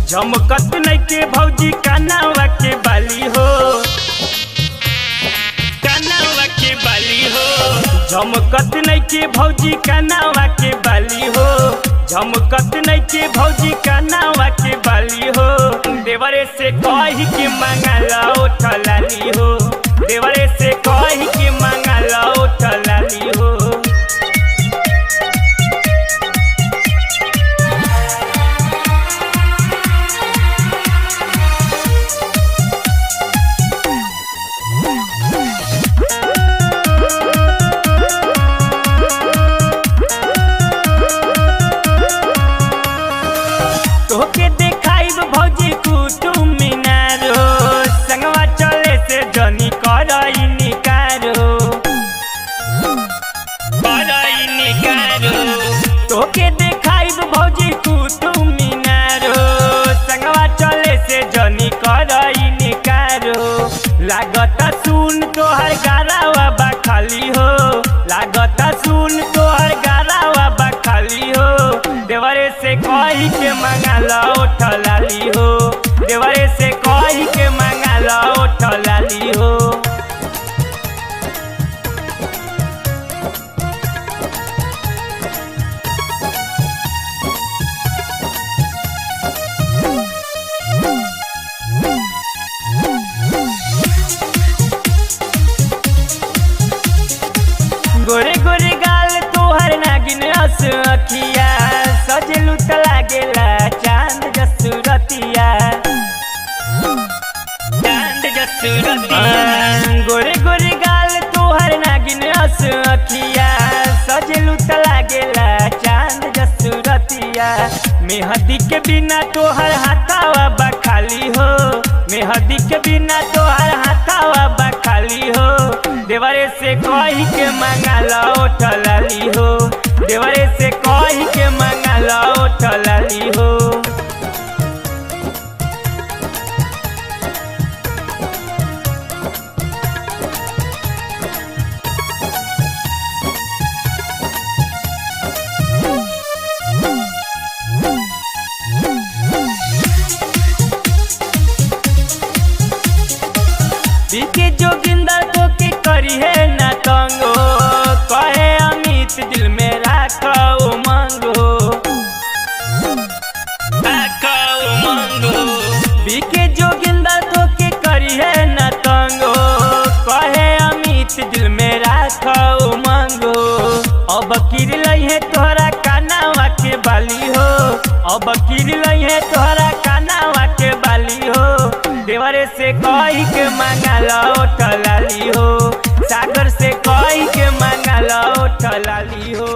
झमकत नइखे भौजी कानावा के बाली हो, कानावा के बाली हो। झमकत नइखे भौजी कानावा के बाली हो, झमकत नइखे भौजी कानावा के बाली हो। देवरे से कही के मंगाला उठलाली हो, देवरे से कही के मंगाला उठलाली हो। तोके देखाइब भौजी कुतुब मीनार हो, संगवा चले से जनी करई निकार हो, करई निकार हो। तोके देखाइब भौजी कुतुब मीनार हो, संगवा चले से जनी करई निकार हो। लागता सुन तोहर गारावा बा खाली हो, लागता सुन तोहर गारावा बा खाली हो। देवरे से कही के मंगाला उठलाली हो, देवरे से कही के मंगाला उठलाली हो। गोरे गोरे गाल तोहर नागिन हंस अखिया, सजलू त लागेला चांद जसुरतिया, चांद जसुरतिया। गोरे गोरे गाल तोहर नागिन हंस अखिया, सजलू त लागेला चांद जसुरतिया। मेहंदी के बिना तोहर हाथावा बा खाली हो, मेहंदी के बिना तोहर हाथावा बा खाली हो। देवरे से कही के मंगाला उठलाली हो, देवरे से कही के मंगाला उठलाली हो। बीके जोगिंदर को के करी है ना तंगो, कहे अमित दिल में राखो उमंगो, राखो उमंगो। बीके जोगिंदर को के करी है ना तंगो, कहे अमित दिल में राखो उमंगो। अब किर लई है तोहरा कानावा के बाली हो, अब किर लई है तोहरा कानावा के बाली हो। देवरे से कही के मंगाला उठलाली हो, सागर से कही के मंगाला उठलाली हो।